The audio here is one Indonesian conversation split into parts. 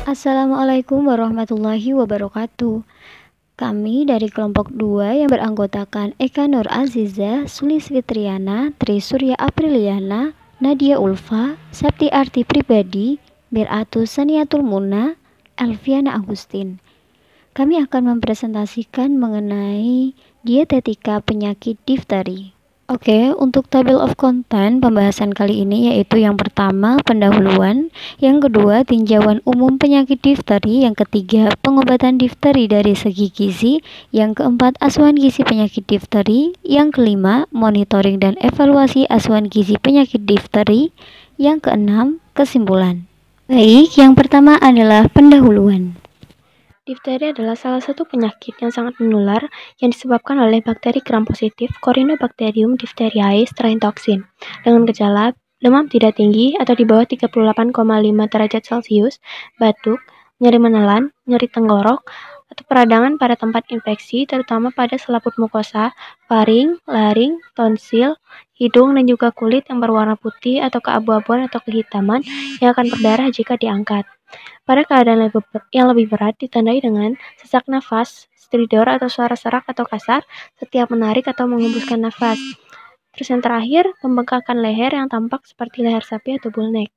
Assalamualaikum warahmatullahi wabarakatuh. Kami dari kelompok 2 yang beranggotakan Eka Nur Aziza, Sulis Fitriana, Tri Surya Apriliana, Nadia Ulfa, Septi Arti Pribadi, Mir'atu Saniatul Muna, Elviana Agustin. Kami akan mempresentasikan mengenai dietetika penyakit difteri. Oke, untuk table of content pembahasan kali ini yaitu yang pertama pendahuluan, yang kedua tinjauan umum penyakit difteri, yang ketiga pengobatan difteri dari segi gizi, yang keempat asuhan gizi penyakit difteri, yang kelima monitoring dan evaluasi asuhan gizi penyakit difteri, yang keenam kesimpulan. Baik, yang pertama adalah pendahuluan. Difteri adalah salah satu penyakit yang sangat menular yang disebabkan oleh bakteri gram-positif Corynebacterium diphtheriae strain toxin dengan gejala demam tidak tinggi atau di bawah 38,5 derajat Celcius, batuk, nyeri menelan, nyeri tenggorok, atau peradangan pada tempat infeksi terutama pada selaput mukosa, faring, laring, tonsil, hidung, dan juga kulit yang berwarna putih atau keabu-abuan atau kehitaman yang akan berdarah jika diangkat. Pada keadaan yang lebih berat ditandai dengan sesak nafas, stridor atau suara serak atau kasar setiap menarik atau mengembuskan nafas. Terus yang terakhir, pembengkakan leher yang tampak seperti leher sapi atau bullneck.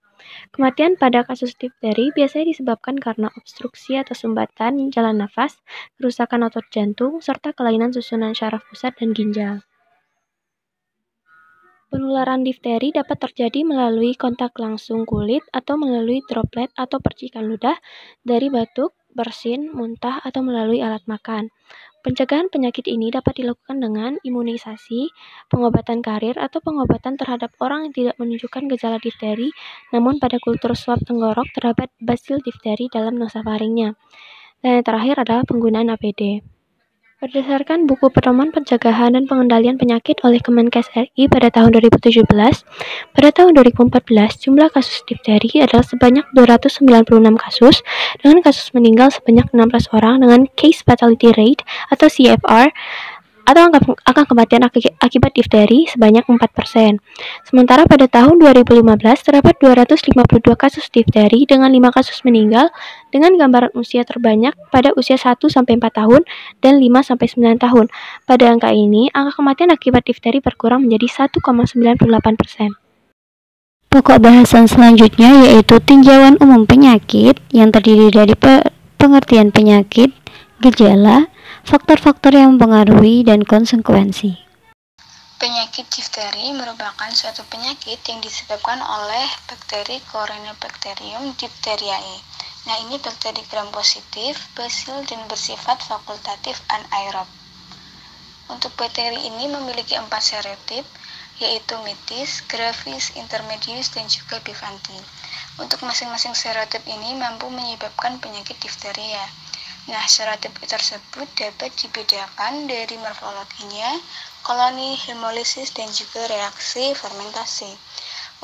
Kematian pada kasus difteri biasanya disebabkan karena obstruksi atau sumbatan jalan nafas, kerusakan otot jantung, serta kelainan susunan syaraf pusat dan ginjal. Penularan difteri dapat terjadi melalui kontak langsung kulit atau melalui droplet atau percikan ludah dari batuk, bersin, muntah, atau melalui alat makan. Pencegahan penyakit ini dapat dilakukan dengan imunisasi, pengobatan karir, atau pengobatan terhadap orang yang tidak menunjukkan gejala difteri, namun pada kultur swab tenggorok terdapat basil difteri dalam nasofaringnya. Dan yang terakhir adalah penggunaan APD. Berdasarkan buku Pedoman Pencegahan dan Pengendalian Penyakit oleh Kemenkes RI pada tahun 2017, pada tahun 2014 jumlah kasus difteri adalah sebanyak 296 kasus dengan kasus meninggal sebanyak 16 orang dengan case fatality rate atau CFR atau angka kematian akibat difteri sebanyak 4%. Sementara pada tahun 2015 terdapat 252 kasus difteri dengan 5 kasus meninggal dengan gambaran usia terbanyak pada usia 1-4 tahun dan 5-9 tahun. Pada angka ini, angka kematian akibat difteri berkurang menjadi 1,98%. Pokok bahasan selanjutnya yaitu tinjauan umum penyakit yang terdiri dari pengertian penyakit, gejala, faktor-faktor yang mempengaruhi, dan konsekuensi. Penyakit difteri merupakan suatu penyakit yang disebabkan oleh bakteri Corynebacterium diphtheriae. Nah, ini bakteri gram-positif, basil, dan bersifat fakultatif anaerob. Untuk bakteri ini memiliki 4 serotip, yaitu mitis, gravis, intermedius, dan juga bivanti. Untuk masing-masing serotip ini mampu menyebabkan penyakit difteria. Nah, serotip tersebut dapat dibedakan dari morfologinya, koloni, hemolisis, dan juga reaksi fermentasi.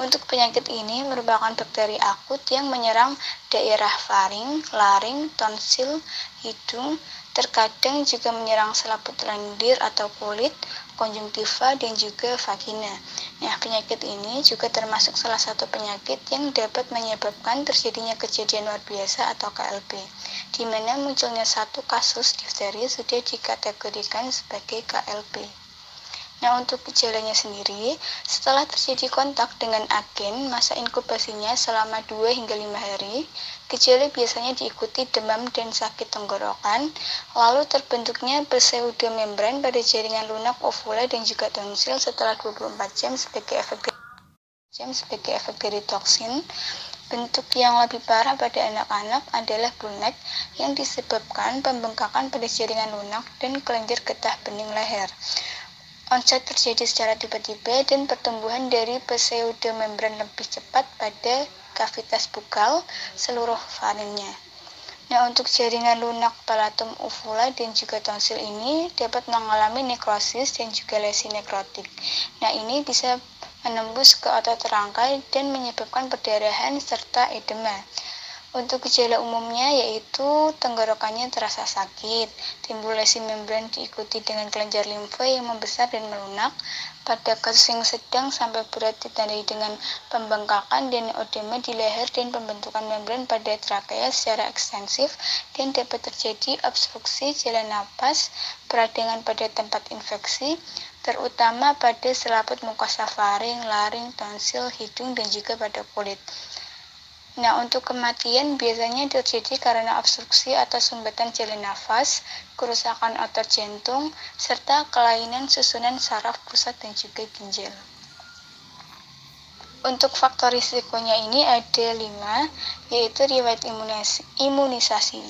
Untuk penyakit ini merupakan bakteri akut yang menyerang daerah faring, laring, tonsil, hidung, terkadang juga menyerang selaput lendir atau kulit, konjungtiva, dan juga vagina. Nah, penyakit ini juga termasuk salah satu penyakit yang dapat menyebabkan terjadinya kejadian luar biasa atau KLB, di mana munculnya satu kasus difteri sudah dikategorikan sebagai KLB. Nah, untuk gejalanya sendiri, setelah terjadi kontak dengan agen, masa inkubasinya selama 2 hingga 5 hari, gejala biasanya diikuti demam dan sakit tenggorokan, lalu terbentuknya pseudomembran pada jaringan lunak ovula dan juga tonsil setelah 24 jam sebagai efek dari toksin. Bentuk yang lebih parah pada anak-anak adalah bullneck yang disebabkan pembengkakan pada jaringan lunak dan kelenjar getah bening leher. Onset terjadi secara tiba-tiba dan pertumbuhan dari pseudomembran lebih cepat pada kavitas bukal seluruh faringnya. Nah, untuk jaringan lunak palatum ovula dan juga tonsil ini dapat mengalami nekrosis dan juga lesi nekrotik. Nah, ini bisa menembus ke otot rangkai dan menyebabkan perdarahan serta edema. Untuk gejala umumnya yaitu tenggorokannya terasa sakit, timbul lesi membran diikuti dengan kelenjar limfa yang membesar dan melunak. Pada kasus yang sedang sampai berat ditandai dengan pembengkakan dan edema di leher dan pembentukan membran pada trakea secara ekstensif, dan dapat terjadi obstruksi jalan napas, peradangan pada tempat infeksi, terutama pada selaput mukosa faring, laring, tonsil, hidung, dan juga pada kulit. Nah, untuk kematian biasanya terjadi karena obstruksi atau sumbatan jalan nafas, kerusakan otot jantung, serta kelainan susunan saraf pusat dan juga ginjal. Untuk faktor risikonya ini ada 5, yaitu riwayat imunisasi.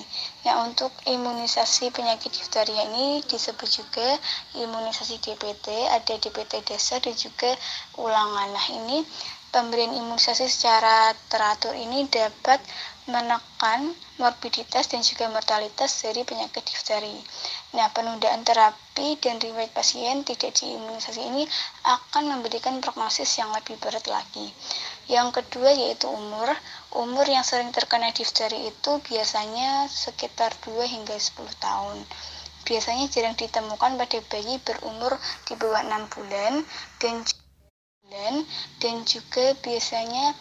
Nah, untuk imunisasi penyakit difteria ini disebut juga imunisasi DPT, ada DPT dasar dan juga ulangan. Nah, ini pemberian imunisasi secara teratur ini dapat menekan morbiditas dan juga mortalitas dari penyakit difteri. Nah, penundaan terapi dan riwayat pasien tidak diimunisasi ini akan memberikan prognosis yang lebih berat lagi. Yang kedua yaitu umur. Umur yang sering terkena difteri itu biasanya sekitar 2 hingga 10 tahun. Biasanya jarang ditemukan pada bayi berumur di bawah 6 bulan dan juga biasanya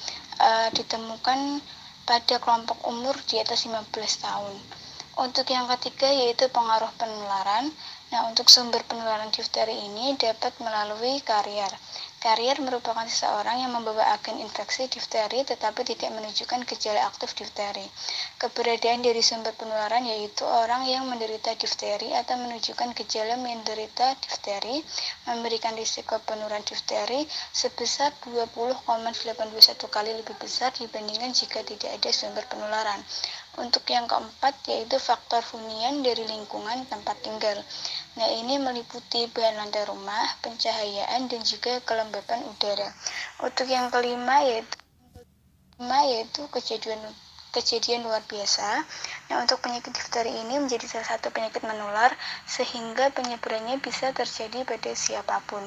ditemukan pada kelompok umur di atas 15 tahun. Untuk yang ketiga yaitu pengaruh penularan. Nah, untuk sumber penularan difteri ini dapat melalui karier. Karier merupakan seseorang yang membawa agen infeksi difteri tetapi tidak menunjukkan gejala aktif difteri. Keberadaan dari sumber penularan yaitu orang yang menderita difteri atau menunjukkan gejala menderita difteri memberikan risiko penularan difteri sebesar 20,821 kali lebih besar dibandingkan jika tidak ada sumber penularan. Untuk yang keempat yaitu faktor hunian dari lingkungan tempat tinggal. Nah, ini meliputi bahan lantai rumah, pencahayaan, dan juga kelembapan udara. Untuk yang kelima yaitu kejadian luar biasa. Nah, untuk penyakit difteri ini menjadi salah satu penyakit menular sehingga penyebarannya bisa terjadi pada siapapun.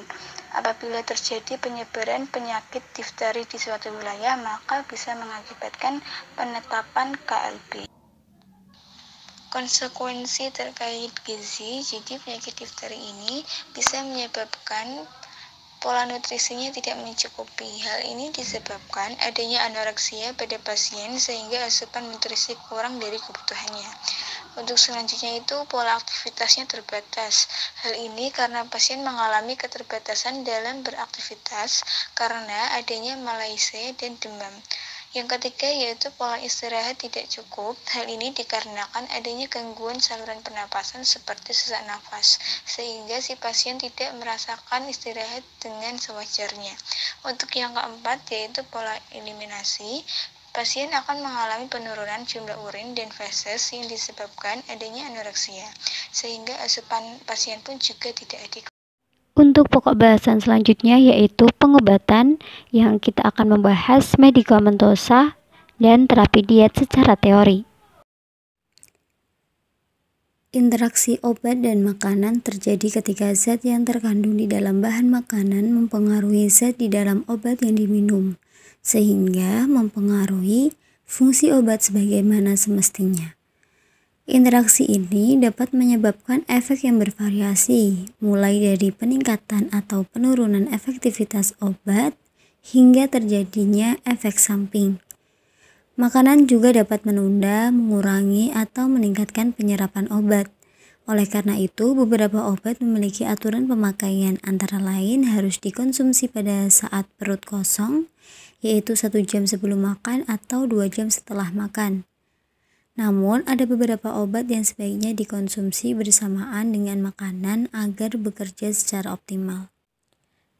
Apabila terjadi penyebaran penyakit difteri di suatu wilayah, maka bisa mengakibatkan penetapan KLB. Konsekuensi terkait gizi, jadi penyakit difteri ini bisa menyebabkan pola nutrisinya tidak mencukupi. Hal ini disebabkan adanya anoreksia pada pasien sehingga asupan nutrisi kurang dari kebutuhannya. Untuk selanjutnya itu pola aktivitasnya terbatas. Hal ini karena pasien mengalami keterbatasan dalam beraktivitas karena adanya malaise dan demam. Yang ketiga yaitu pola istirahat tidak cukup. Hal ini dikarenakan adanya gangguan saluran pernapasan seperti sesak nafas, sehingga si pasien tidak merasakan istirahat dengan sewajarnya. Untuk yang keempat yaitu pola eliminasi. Pasien akan mengalami penurunan jumlah urin dan feses yang disebabkan adanya anoreksia, sehingga asupan pasien pun juga tidak adekuat. Untuk pokok bahasan selanjutnya yaitu pengobatan yang kita akan membahas medikamentosa dan terapi diet secara teori. Interaksi obat dan makanan terjadi ketika zat yang terkandung di dalam bahan makanan mempengaruhi zat di dalam obat yang diminum, sehingga mempengaruhi fungsi obat sebagaimana semestinya. Interaksi ini dapat menyebabkan efek yang bervariasi, mulai dari peningkatan atau penurunan efektivitas obat hingga terjadinya efek samping. Makanan juga dapat menunda, mengurangi, atau meningkatkan penyerapan obat. Oleh karena itu, beberapa obat memiliki aturan pemakaian, antara lain harus dikonsumsi pada saat perut kosong, yaitu 1 jam sebelum makan atau 2 jam setelah makan. Namun, ada beberapa obat yang sebaiknya dikonsumsi bersamaan dengan makanan agar bekerja secara optimal.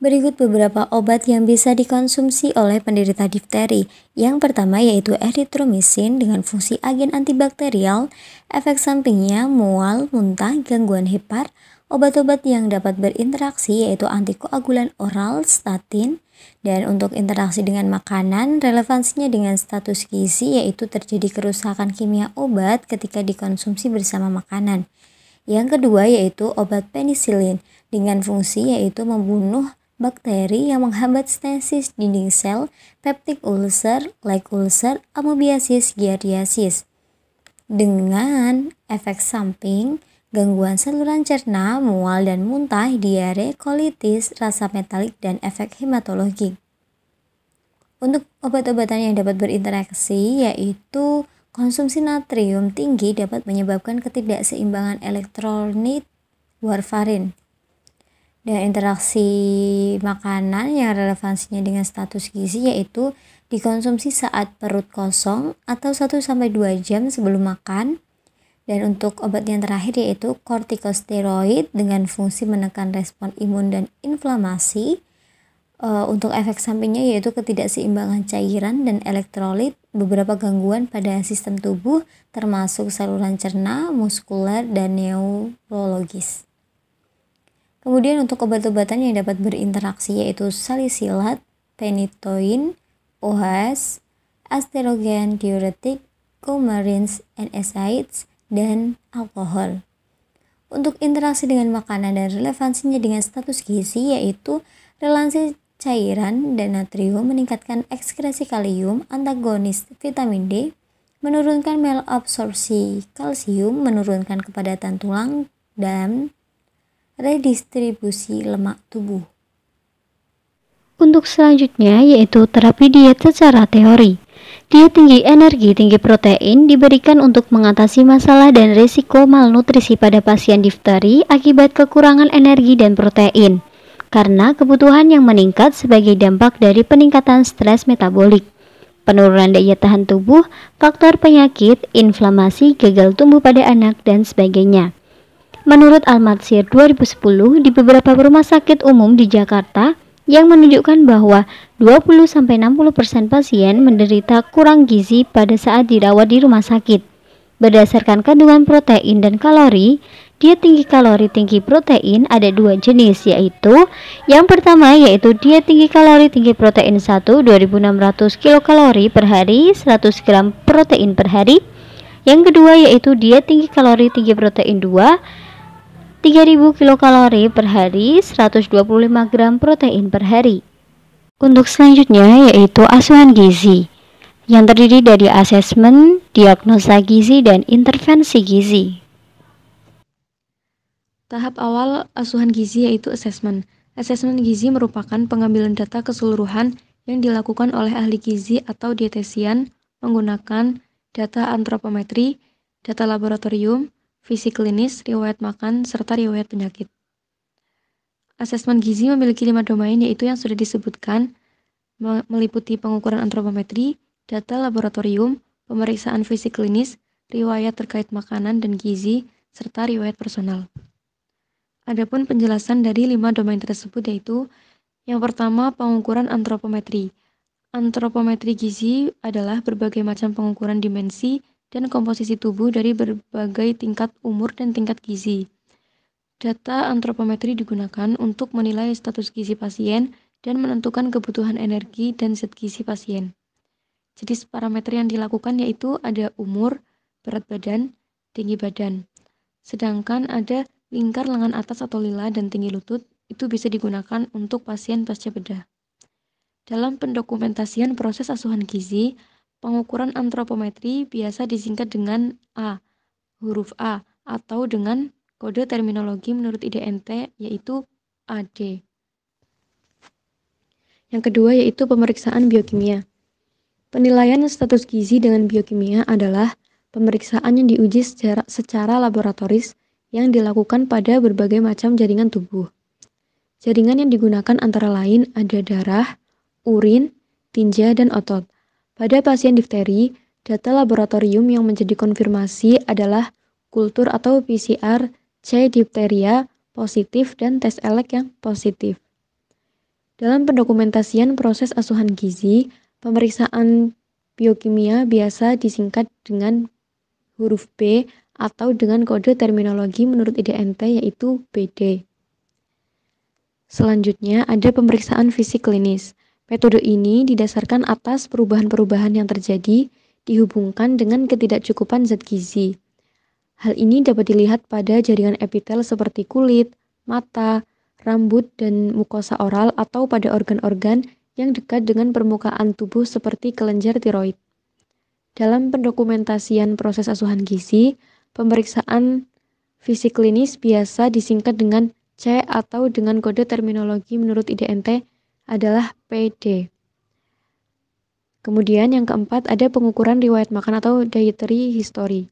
Berikut beberapa obat yang bisa dikonsumsi oleh penderita difteri. Yang pertama yaitu eritromisin dengan fungsi agen antibakterial, efek sampingnya mual, muntah, gangguan hepar. Obat-obat yang dapat berinteraksi yaitu antikoagulan oral, statin. Dan untuk interaksi dengan makanan, relevansinya dengan status gizi yaitu terjadi kerusakan kimia obat ketika dikonsumsi bersama makanan. Yang kedua yaitu obat penisilin dengan fungsi yaitu membunuh bakteri yang menghambat stasis dinding sel, peptic ulcer, leg ulcer, amoebiasis, giardiasis. Dengan efek samping, gangguan saluran cerna, mual dan muntah, diare, kolitis, rasa metalik, dan efek hematologik. Untuk obat-obatan yang dapat berinteraksi yaitu konsumsi natrium tinggi dapat menyebabkan ketidakseimbangan elektrolit warfarin. Dan interaksi makanan yang relevansinya dengan status gizi yaitu dikonsumsi saat perut kosong atau 1-2 jam sebelum makan. Dan untuk obat yang terakhir yaitu kortikosteroid dengan fungsi menekan respon imun dan inflamasi. Untuk efek sampingnya yaitu ketidakseimbangan cairan dan elektrolit, beberapa gangguan pada sistem tubuh termasuk saluran cerna, muskuler, dan neurologis. Kemudian untuk obat-obatan yang dapat berinteraksi yaitu salisilat, phenytoin, OH, asterogen, diuretik, coumarins, NSAIDs, dan alkohol. Untuk interaksi dengan makanan dan relevansinya dengan status gizi yaitu relasi cairan dan natrium meningkatkan ekskresi kalium, antagonis vitamin D, menurunkan malabsorpsi kalsium, menurunkan kepadatan tulang, dan redistribusi lemak tubuh. Untuk selanjutnya yaitu terapi diet secara teori. Diet tinggi energi, tinggi protein diberikan untuk mengatasi masalah dan risiko malnutrisi pada pasien difteri akibat kekurangan energi dan protein, karena kebutuhan yang meningkat sebagai dampak dari peningkatan stres metabolik, penurunan daya tahan tubuh, faktor penyakit, inflamasi, gagal tumbuh pada anak, dan sebagainya. Menurut Al-Matsir 2010, di beberapa rumah sakit umum di Jakarta yang menunjukkan bahwa 20-60% pasien menderita kurang gizi pada saat dirawat di rumah sakit. Berdasarkan kandungan protein dan kalori, diet tinggi kalori tinggi protein ada 2 jenis yaitu yang pertama yaitu diet tinggi kalori tinggi protein 1 2600 kilokalori per hari 100 gram protein per hari. Yang kedua yaitu diet tinggi kalori tinggi protein 2 3000 kilokalori per hari 125 gram protein per hari. Untuk selanjutnya yaitu asuhan gizi yang terdiri dari asesmen, diagnosa gizi, dan intervensi gizi. Tahap awal asuhan gizi yaitu asesmen. Asesmen gizi merupakan pengambilan data keseluruhan yang dilakukan oleh ahli gizi atau dietesian menggunakan data antropometri, data laboratorium, fisik klinis, riwayat makan, serta riwayat penyakit. Asesmen gizi memiliki 5 domain yaitu yang sudah disebutkan, meliputi pengukuran antropometri, data laboratorium, pemeriksaan fisik klinis, riwayat terkait makanan dan gizi, serta riwayat personal. Adapun penjelasan dari 5 domain tersebut yaitu yang pertama pengukuran antropometri. Antropometri gizi adalah berbagai macam pengukuran dimensi dan komposisi tubuh dari berbagai tingkat umur dan tingkat gizi. Data antropometri digunakan untuk menilai status gizi pasien dan menentukan kebutuhan energi dan zat gizi pasien. Jenis parameter yang dilakukan yaitu ada umur, berat badan, tinggi badan. Sedangkan ada lingkar lengan atas atau lila dan tinggi lutut itu bisa digunakan untuk pasien pasca bedah. Dalam pendokumentasian proses asuhan gizi, pengukuran antropometri biasa disingkat dengan A, huruf A, atau dengan kode terminologi menurut IDNT yaitu AD. Yang kedua yaitu pemeriksaan biokimia. Penilaian status gizi dengan biokimia adalah pemeriksaan yang diuji secara laboratoris yang dilakukan pada berbagai macam jaringan tubuh. Jaringan yang digunakan antara lain ada darah, urin, tinja, dan otot. Pada pasien difteri, data laboratorium yang menjadi konfirmasi adalah kultur atau PCR C. diphtheria positif dan tes elek yang positif. Dalam pendokumentasian proses asuhan gizi, pemeriksaan biokimia biasa disingkat dengan huruf B atau dengan kode terminologi menurut IDNT yaitu BD. Selanjutnya ada pemeriksaan fisik klinis. Metode ini didasarkan atas perubahan-perubahan yang terjadi dihubungkan dengan ketidakcukupan zat gizi. Hal ini dapat dilihat pada jaringan epitel seperti kulit, mata, rambut, dan mukosa oral atau pada organ-organ yang dekat dengan permukaan tubuh seperti kelenjar tiroid. Dalam pendokumentasian proses asuhan gizi, pemeriksaan fisik klinis biasa disingkat dengan C atau dengan kode terminologi menurut IDNT adalah PD. Kemudian yang keempat ada pengukuran riwayat makan atau dietary history.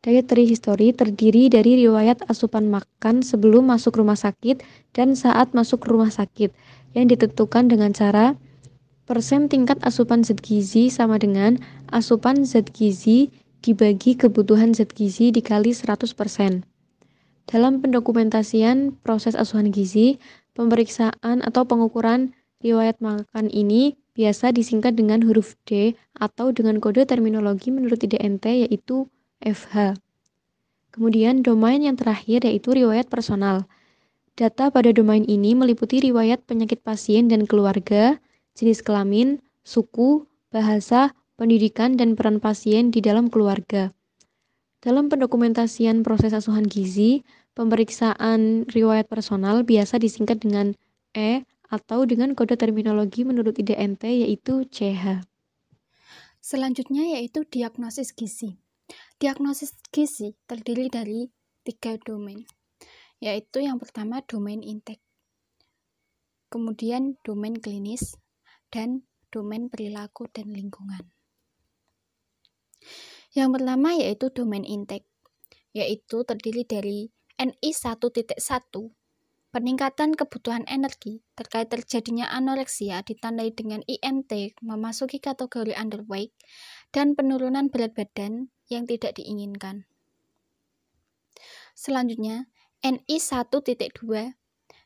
Dietary history terdiri dari riwayat asupan makan sebelum masuk rumah sakit dan saat masuk rumah sakit yang ditentukan dengan cara persen tingkat asupan zat gizi sama dengan asupan zat gizi dibagi kebutuhan zat gizi dikali 100%. Dalam pendokumentasian proses asuhan gizi, pemeriksaan atau pengukuran riwayat makan ini biasa disingkat dengan huruf D atau dengan kode terminologi menurut IDNT yaitu FH. Kemudian domain yang terakhir yaitu riwayat personal. Data pada domain ini meliputi riwayat penyakit pasien dan keluarga, jenis kelamin, suku, bahasa, pendidikan, dan peran pasien di dalam keluarga. Dalam pendokumentasian proses asuhan gizi, pemeriksaan riwayat personal biasa disingkat dengan E atau dengan kode terminologi menurut IDNT yaitu CH. Selanjutnya yaitu diagnosis gizi. Diagnosis gizi terdiri dari 3 domain, yaitu yang pertama domain intake, kemudian domain klinis, dan domain perilaku dan lingkungan. Yang pertama yaitu domain intake, yaitu terdiri dari NI 1.1, peningkatan kebutuhan energi terkait terjadinya anoreksia ditandai dengan IMT memasuki kategori underweight dan penurunan berat badan yang tidak diinginkan. Selanjutnya, NI 1.2,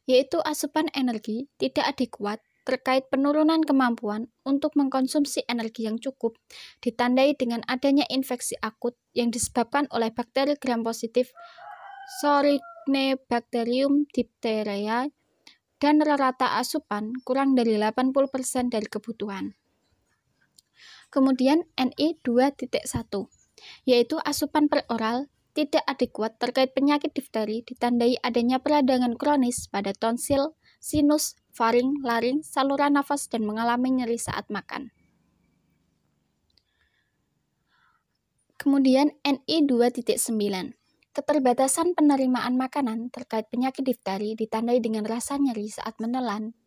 yaitu asupan energi tidak adekuat terkait penurunan kemampuan untuk mengkonsumsi energi yang cukup, ditandai dengan adanya infeksi akut yang disebabkan oleh bakteri gram-positif Corynebacterium diphtheria dan rata asupan kurang dari 80% dari kebutuhan. Kemudian NI 2.1, yaitu asupan peroral tidak adekuat terkait penyakit difteri ditandai adanya peradangan kronis pada tonsil, sinus, faring, laring, saluran nafas, dan mengalami nyeri saat makan. Kemudian NI 2.9, keterbatasan penerimaan makanan terkait penyakit difteri ditandai dengan rasa nyeri saat menelan,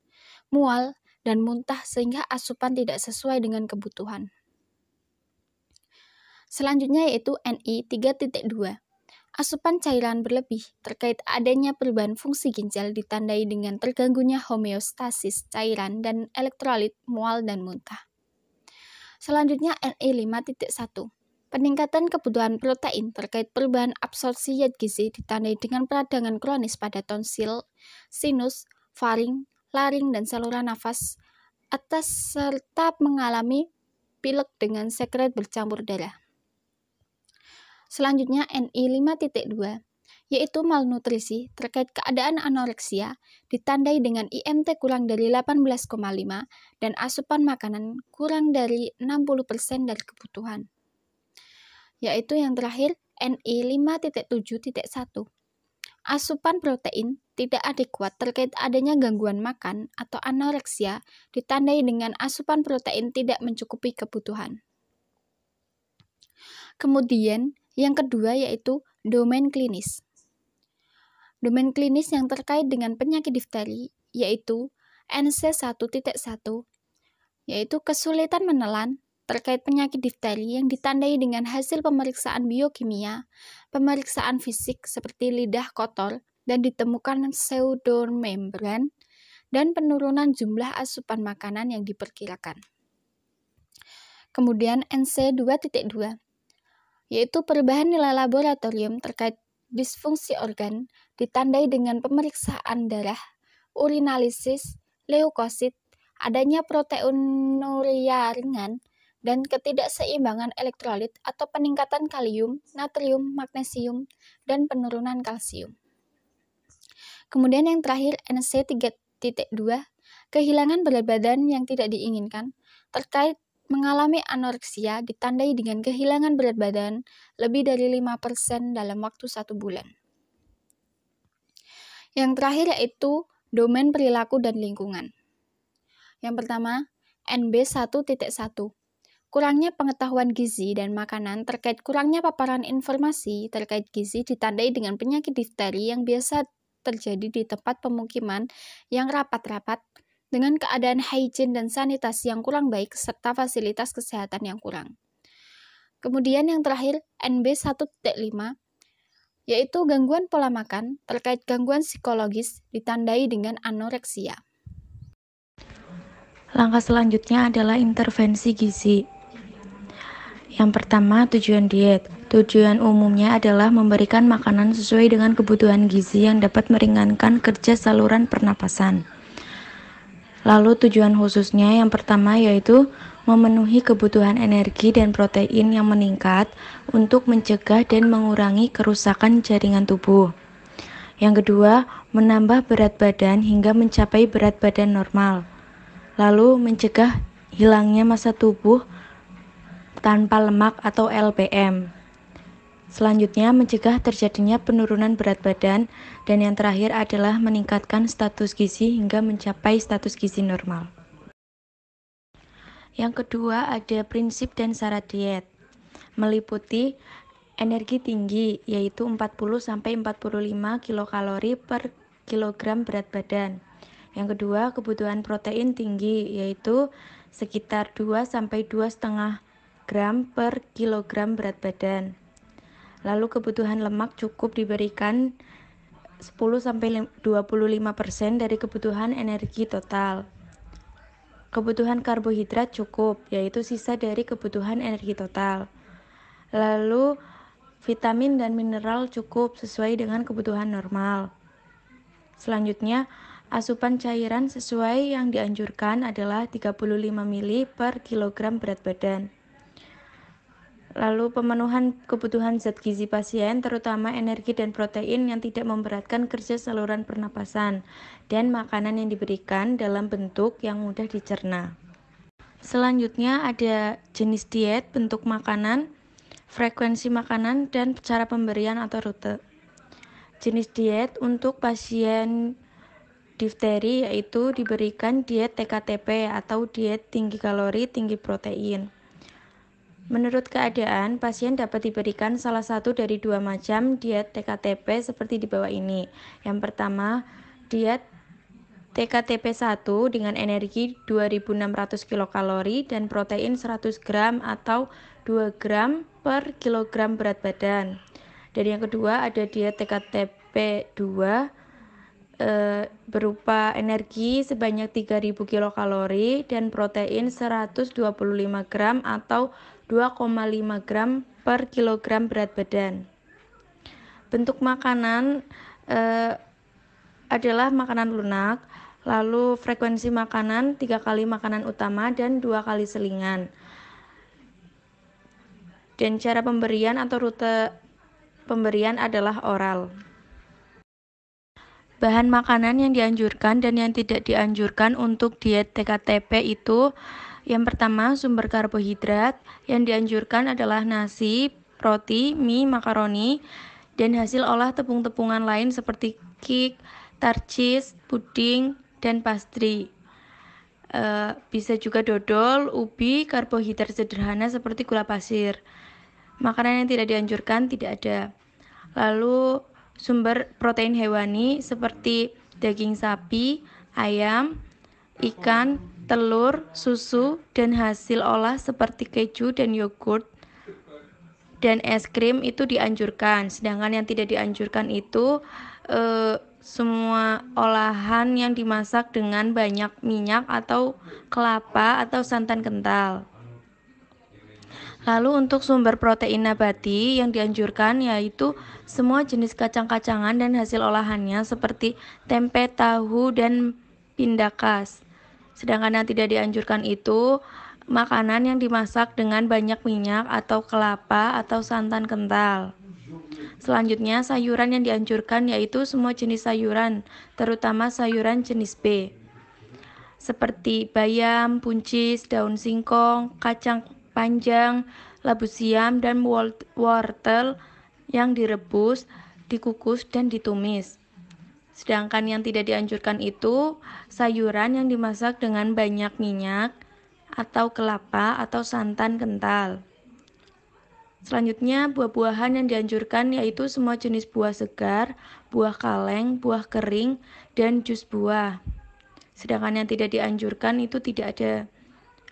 mual, dan muntah sehingga asupan tidak sesuai dengan kebutuhan. Selanjutnya yaitu NI 3.2, asupan cairan berlebih terkait adanya perubahan fungsi ginjal ditandai dengan terganggunya homeostasis cairan dan elektrolit, mual, dan muntah. Selanjutnya NI 5.1, peningkatan kebutuhan protein terkait perubahan absorpsi zat gizi ditandai dengan peradangan kronis pada tonsil, sinus, faring, laring, dan saluran nafas atas serta mengalami pilek dengan sekret bercampur darah. Selanjutnya NI 5.2, yaitu malnutrisi terkait keadaan anoreksia ditandai dengan IMT kurang dari 18,5 dan asupan makanan kurang dari 60% dari kebutuhan. Yaitu yang terakhir NI 5.7.1, asupan protein tidak adekuat terkait adanya gangguan makan atau anoreksia ditandai dengan asupan protein tidak mencukupi kebutuhan. Kemudian yang kedua yaitu domain klinis. Domain klinis yang terkait dengan penyakit difteri yaitu NC 1.1, yaitu kesulitan menelan terkait penyakit difteri yang ditandai dengan hasil pemeriksaan biokimia, pemeriksaan fisik seperti lidah kotor dan ditemukan pseudomembran dan penurunan jumlah asupan makanan yang diperkirakan. Kemudian NC 2.2, yaitu perubahan nilai laboratorium terkait disfungsi organ ditandai dengan pemeriksaan darah, urinalisis, leukosit, adanya proteinuria ringan, dan ketidakseimbangan elektrolit atau peningkatan kalium, natrium, magnesium, dan penurunan kalsium. Kemudian yang terakhir NC 3.2, kehilangan berat badan yang tidak diinginkan terkait mengalami anoreksia ditandai dengan kehilangan berat badan lebih dari 5% dalam waktu 1 bulan. Yang terakhir yaitu domain perilaku dan lingkungan. Yang pertama, NB1.1. Kurangnya pengetahuan gizi dan makanan terkait kurangnya paparan informasi terkait gizi ditandai dengan penyakit difteri yang biasa terjadi di tempat pemukiman yang rapat-rapat dengan keadaan hygiene dan sanitasi yang kurang baik serta fasilitas kesehatan yang kurang. Kemudian yang terakhir, NB1.5, yaitu gangguan pola makan terkait gangguan psikologis ditandai dengan anoreksia. Langkah selanjutnya adalah intervensi gizi. Yang pertama, tujuan diet. Tujuan umumnya adalah memberikan makanan sesuai dengan kebutuhan gizi yang dapat meringankan kerja saluran pernapasan. Lalu tujuan khususnya yang pertama yaitu memenuhi kebutuhan energi dan protein yang meningkat untuk mencegah dan mengurangi kerusakan jaringan tubuh. Yang kedua, menambah berat badan hingga mencapai berat badan normal. Lalu mencegah hilangnya massa tubuh tanpa lemak atau LPM. Selanjutnya, mencegah terjadinya penurunan berat badan, dan yang terakhir adalah meningkatkan status gizi hingga mencapai status gizi normal. Yang kedua, ada prinsip dan syarat diet. Meliputi energi tinggi, yaitu 40-45 kilokalori per kilogram berat badan. Yang kedua, kebutuhan protein tinggi, yaitu sekitar 2-2,5 gram per kilogram berat badan. Lalu kebutuhan lemak cukup diberikan 10-25% dari kebutuhan energi total. Kebutuhan karbohidrat cukup, yaitu sisa dari kebutuhan energi total. Lalu vitamin dan mineral cukup sesuai dengan kebutuhan normal. Selanjutnya, asupan cairan sesuai yang dianjurkan adalah 35 ml per kilogram berat badan. Lalu pemenuhan kebutuhan zat gizi pasien terutama energi dan protein yang tidak memberatkan kerja saluran pernapasan dan makanan yang diberikan dalam bentuk yang mudah dicerna. Selanjutnya ada jenis diet, bentuk makanan, frekuensi makanan, dan cara pemberian atau rute. Jenis diet untuk pasien difteri yaitu diberikan diet TKTP atau diet tinggi kalori, tinggi protein. Menurut keadaan, pasien dapat diberikan salah satu dari dua macam diet TKTP seperti di bawah ini. Yang pertama, diet TKTP 1 dengan energi 2600 kilokalori dan protein 100 gram atau 2 gram per kilogram berat badan. Dan yang kedua ada diet TKTP 2 berupa energi sebanyak 3000 kilokalori dan protein 125 gram atau 2,5 gram per kilogram berat badan. Bentuk makanan adalah makanan lunak, lalu frekuensi makanan 3 kali makanan utama dan 2 kali selingan. Dan cara pemberian atau rute pemberian adalah oral. Bahan makanan yang dianjurkan dan yang tidak dianjurkan untuk diet TKTP itu yang pertama sumber karbohidrat, yang dianjurkan adalah nasi, roti, mie, makaroni, dan hasil olah tepung-tepungan lain seperti cake, tart cheese, puding, dan pastry. Bisa juga dodol, ubi, karbohidrat sederhana seperti gula pasir. Makanan yang tidak dianjurkan tidak ada. Lalu sumber protein hewani seperti daging sapi, ayam, ikan, telur, susu, dan hasil olah seperti keju dan yogurt dan es krim itu dianjurkan. Sedangkan yang tidak dianjurkan itu semua olahan yang dimasak dengan banyak minyak atau kelapa atau santan kental. Lalu untuk sumber protein nabati yang dianjurkan yaitu semua jenis kacang-kacangan dan hasil olahannya seperti tempe, tahu, dan pindakas. Sedangkan yang tidak dianjurkan itu makanan yang dimasak dengan banyak minyak atau kelapa atau santan kental. Selanjutnya sayuran yang dianjurkan yaitu semua jenis sayuran, terutama sayuran jenis B. Seperti bayam, buncis, daun singkong, kacang panjang, labu siam, dan wortel yang direbus, dikukus, dan ditumis. Sedangkan yang tidak dianjurkan itu sayuran yang dimasak dengan banyak minyak atau kelapa atau santan kental. Selanjutnya, buah-buahan yang dianjurkan yaitu semua jenis buah segar, buah kaleng, buah kering, dan jus buah. Sedangkan yang tidak dianjurkan itu tidak ada.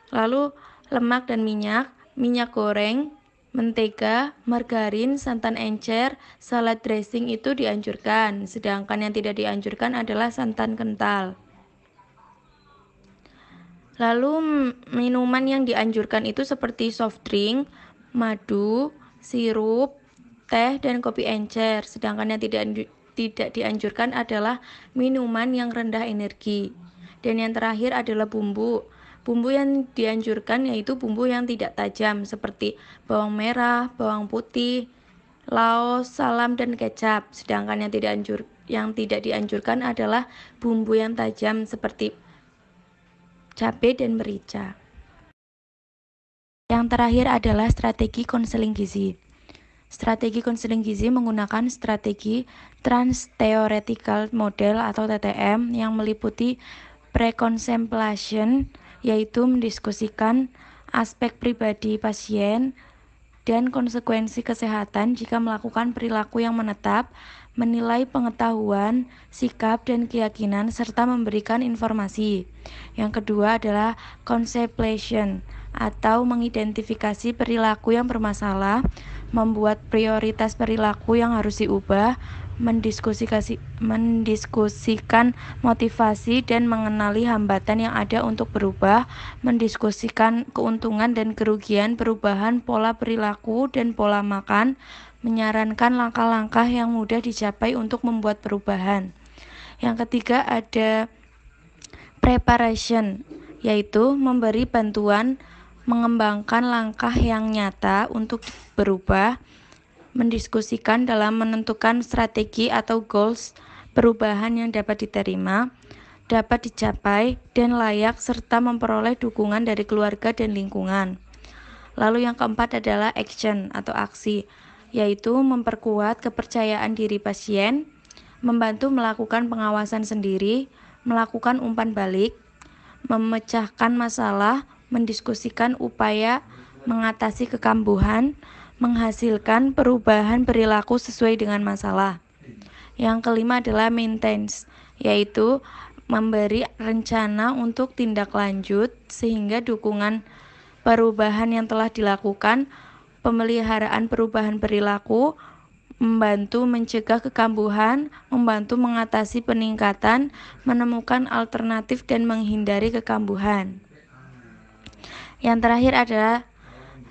Lalu, lemak dan minyak, minyak goreng, mentega, margarin, santan encer, salad dressing itu dianjurkan. Sedangkan yang tidak dianjurkan adalah santan kental. Lalu minuman yang dianjurkan itu seperti soft drink, madu, sirup, teh, dan kopi encer. Sedangkan yang tidak dianjurkan adalah minuman yang rendah energi. Dan yang terakhir adalah bumbu. Bumbu yang dianjurkan yaitu bumbu yang tidak tajam seperti bawang merah, bawang putih, laos, salam, dan kecap. Sedangkan yang tidak dianjurkan adalah bumbu yang tajam seperti cabai dan merica. Yang terakhir adalah strategi konseling gizi. Strategi konseling gizi menggunakan strategi Trans-Theoretical Model atau TTM yang meliputi pre-contemplation, yaitu mendiskusikan aspek pribadi pasien dan konsekuensi kesehatan jika melakukan perilaku yang menetap, menilai pengetahuan, sikap, dan keyakinan, serta memberikan informasi. Yang kedua adalah contemplation, atau mengidentifikasi perilaku yang bermasalah, membuat prioritas perilaku yang harus diubah, mendiskusikan motivasi dan mengenali hambatan yang ada untuk berubah, mendiskusikan keuntungan dan kerugian perubahan pola perilaku dan pola makan, menyarankan langkah-langkah yang mudah dicapai untuk membuat perubahan. Yang ketiga ada preparation, yaitu memberi bantuan, mengembangkan langkah yang nyata untuk berubah, mendiskusikan dalam menentukan strategi atau goals perubahan yang dapat diterima, dapat dicapai, dan layak, serta memperoleh dukungan dari keluarga dan lingkungan. Lalu yang keempat adalah action atau aksi, yaitu memperkuat kepercayaan diri pasien, membantu melakukan pengawasan sendiri, melakukan umpan balik, memecahkan masalah, mendiskusikan upaya mengatasi kekambuhan, menghasilkan perubahan perilaku sesuai dengan masalah. Yang kelima adalah maintenance, yaitu memberi rencana untuk tindak lanjut sehingga dukungan perubahan yang telah dilakukan, pemeliharaan perubahan perilaku, membantu mencegah kekambuhan, membantu mengatasi peningkatan, menemukan alternatif, dan menghindari kekambuhan. Yang terakhir adalah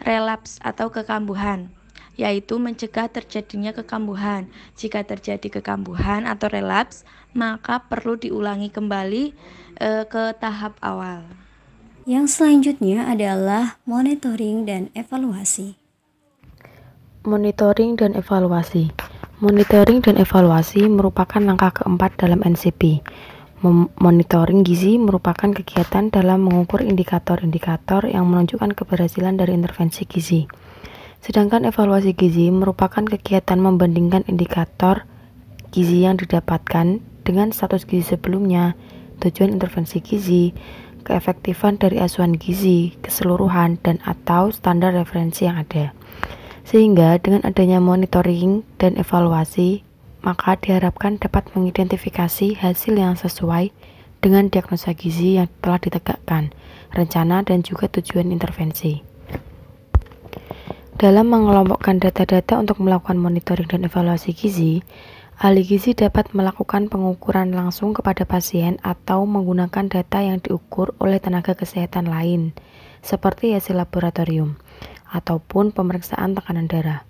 relapse atau kekambuhan, yaitu mencegah terjadinya kekambuhan. Jika terjadi kekambuhan atau relapse, maka perlu diulangi kembali ke tahap awal. Yang selanjutnya adalah monitoring dan evaluasi. Monitoring dan evaluasi. Monitoring dan evaluasi merupakan langkah keempat dalam NCP. Monitoring gizi merupakan kegiatan dalam mengukur indikator-indikator yang menunjukkan keberhasilan dari intervensi gizi. Sedangkan evaluasi gizi merupakan kegiatan membandingkan indikator gizi yang didapatkan dengan status gizi sebelumnya, tujuan intervensi gizi, keefektifan dari asuhan gizi, keseluruhan, dan atau standar referensi yang ada. Sehingga dengan adanya monitoring dan evaluasi, maka diharapkan dapat mengidentifikasi hasil yang sesuai dengan diagnosa gizi yang telah ditegakkan, rencana, dan juga tujuan intervensi. Dalam mengelompokkan data-data untuk melakukan monitoring dan evaluasi gizi, ahli gizi dapat melakukan pengukuran langsung kepada pasien atau menggunakan data yang diukur oleh tenaga kesehatan lain, seperti hasil laboratorium, ataupun pemeriksaan tekanan darah.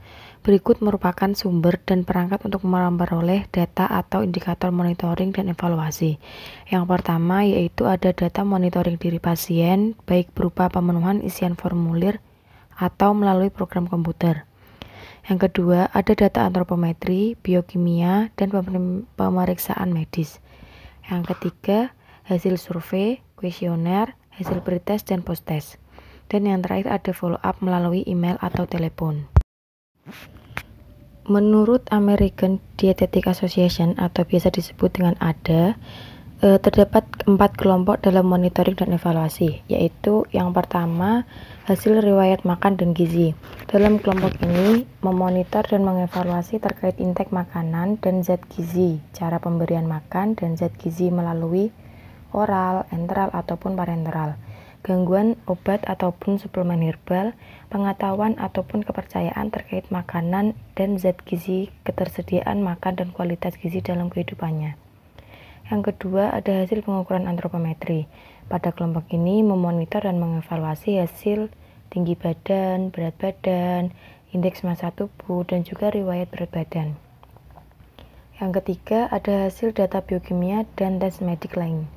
Berikut merupakan sumber dan perangkat untuk memperoleh data atau indikator monitoring dan evaluasi. Yang pertama yaitu ada data monitoring diri pasien, baik berupa pemenuhan isian formulir atau melalui program komputer. Yang kedua ada data antropometri, biokimia, dan pemeriksaan medis. Yang ketiga hasil survei, kuesioner, hasil pretest, dan post-test. Dan yang terakhir ada follow up melalui email atau telepon. Menurut American Dietetic Association atau biasa disebut dengan ADA, terdapat 4 kelompok dalam monitoring dan evaluasi, yaitu yang pertama, hasil riwayat makan dan gizi. Dalam kelompok ini, memonitor dan mengevaluasi terkait intake makanan dan zat gizi, cara pemberian makan dan zat gizi melalui oral, enteral, ataupun parenteral, gangguan obat ataupun suplemen herbal, pengetahuan ataupun kepercayaan terkait makanan dan zat gizi, ketersediaan makan dan kualitas gizi dalam kehidupannya. Yang kedua, ada hasil pengukuran antropometri. Pada kelompok ini memonitor dan mengevaluasi hasil tinggi badan, berat badan, indeks massa tubuh, dan juga riwayat berat badan. Yang ketiga, ada hasil data biokimia dan tes medik lain,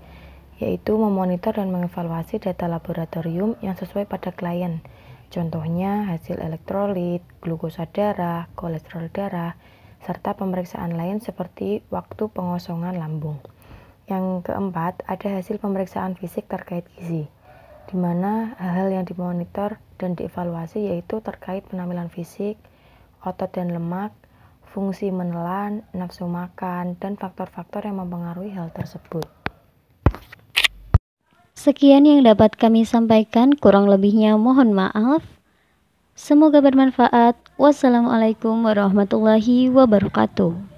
yaitu memonitor dan mengevaluasi data laboratorium yang sesuai pada klien. Contohnya hasil elektrolit, glukosa darah, kolesterol darah, serta pemeriksaan lain seperti waktu pengosongan lambung. Yang keempat, ada hasil pemeriksaan fisik terkait gizi, di mana hal-hal yang dimonitor dan dievaluasi yaitu terkait penampilan fisik, otot dan lemak, fungsi menelan, nafsu makan, dan faktor-faktor yang mempengaruhi hal tersebut. Sekian yang dapat kami sampaikan, kurang lebihnya mohon maaf. Semoga bermanfaat. Wassalamualaikum warahmatullahi wabarakatuh.